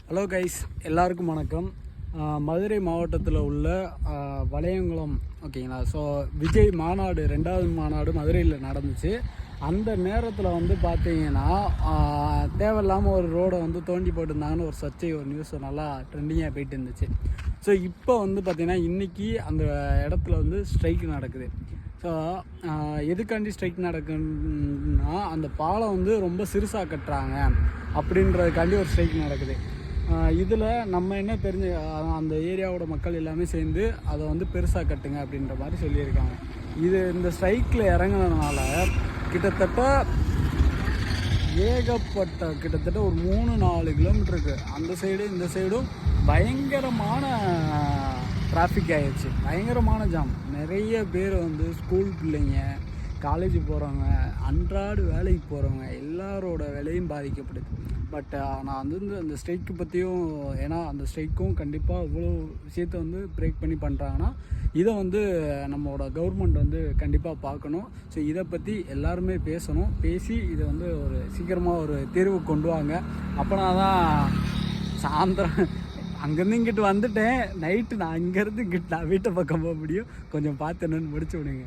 Hello guys, எல்லாருக்கும் வணக்கம். மதுரை மாவட்டத்தில் உள்ள வளையங்குளம் ஓகேங்களா. ஸோ விஜய் மாநாடு 2வது மாநாடு மதுரையில் நடந்துச்சு. அந்த நேரத்தில் வந்து பார்த்தீங்கன்னா தேவையில்லாமல் ஒரு ரோடை வந்து தோண்டி போட்டிருந்தாங்கன்னு ஒரு சர்ச்சை, ஒரு நியூஸ் நல்லா ட்ரெண்டிங்காக போயிட்டு இருந்துச்சு. ஸோ இப்போ வந்து பார்த்திங்கன்னா இன்றைக்கி அந்த இடத்துல வந்து ஸ்ட்ரைக் நடக்குது. ஸோ எதுக்காண்டி ஸ்ட்ரைக் நடக்குன்னா, அந்த பாலம் வந்து ரொம்ப சிறுசாக கட்டுறாங்க அப்படின்றதுக்காண்டி ஒரு ஸ்ட்ரைக் நடக்குது. இதில் நம்ம என்ன தெரிஞ்சு அந்த ஏரியாவோட மக்கள் எல்லாமே சேர்ந்து அதை வந்து பெருசாக கட்டுங்க அப்படின்ற மாதிரி சொல்லியிருக்காங்க. இந்த ஸ்ட்ரைக்கில் இறங்குனதுனால கிட்டத்தட்ட கிட்டத்தட்ட ஒரு 3-4 கிலோமீட்டருக்கு அந்த சைடு இந்த சைடும் பயங்கரமான டிராஃபிக் ஆகிடுச்சு. பயங்கரமான ஜாம். நிறைய பேர் வந்து ஸ்கூல் பிள்ளைங்க, காலேஜ் போகிறவங்க, அன்றாடு வேலைக்கு போகிறவங்க எல்லாரோட வேலையும் பாதிக்கப்படுது. பட் நான் வந்து அந்த ஸ்ட்ரைக்கு பற்றியும், ஏன்னா அந்த ஸ்ட்ரைக்கும் கண்டிப்பாக இவ்வளோ விஷயத்த வந்து பிரேக் பண்ணி பண்ணுறாங்கன்னா இதை வந்து நம்மளோட கவர்மெண்ட் வந்து கண்டிப்பாக பார்க்கணும். ஸோ இதை பற்றி எல்லாருமே பேசணும். பேசி இதை வந்து ஒரு சீக்கிரமாக ஒரு தீர்வு கொண்டு வாங்க. அப்போனா தான் சாயந்தரம் அங்கேருந்து இங்கிட்டு வந்துட்டேன். நைட்டு நான் அங்கேருந்து இங்கிட்டு நான் வீட்டை பக்கம் போக முடியும். கொஞ்சம் பார்த்து என்னன்னு முடிச்சு விடுங்க.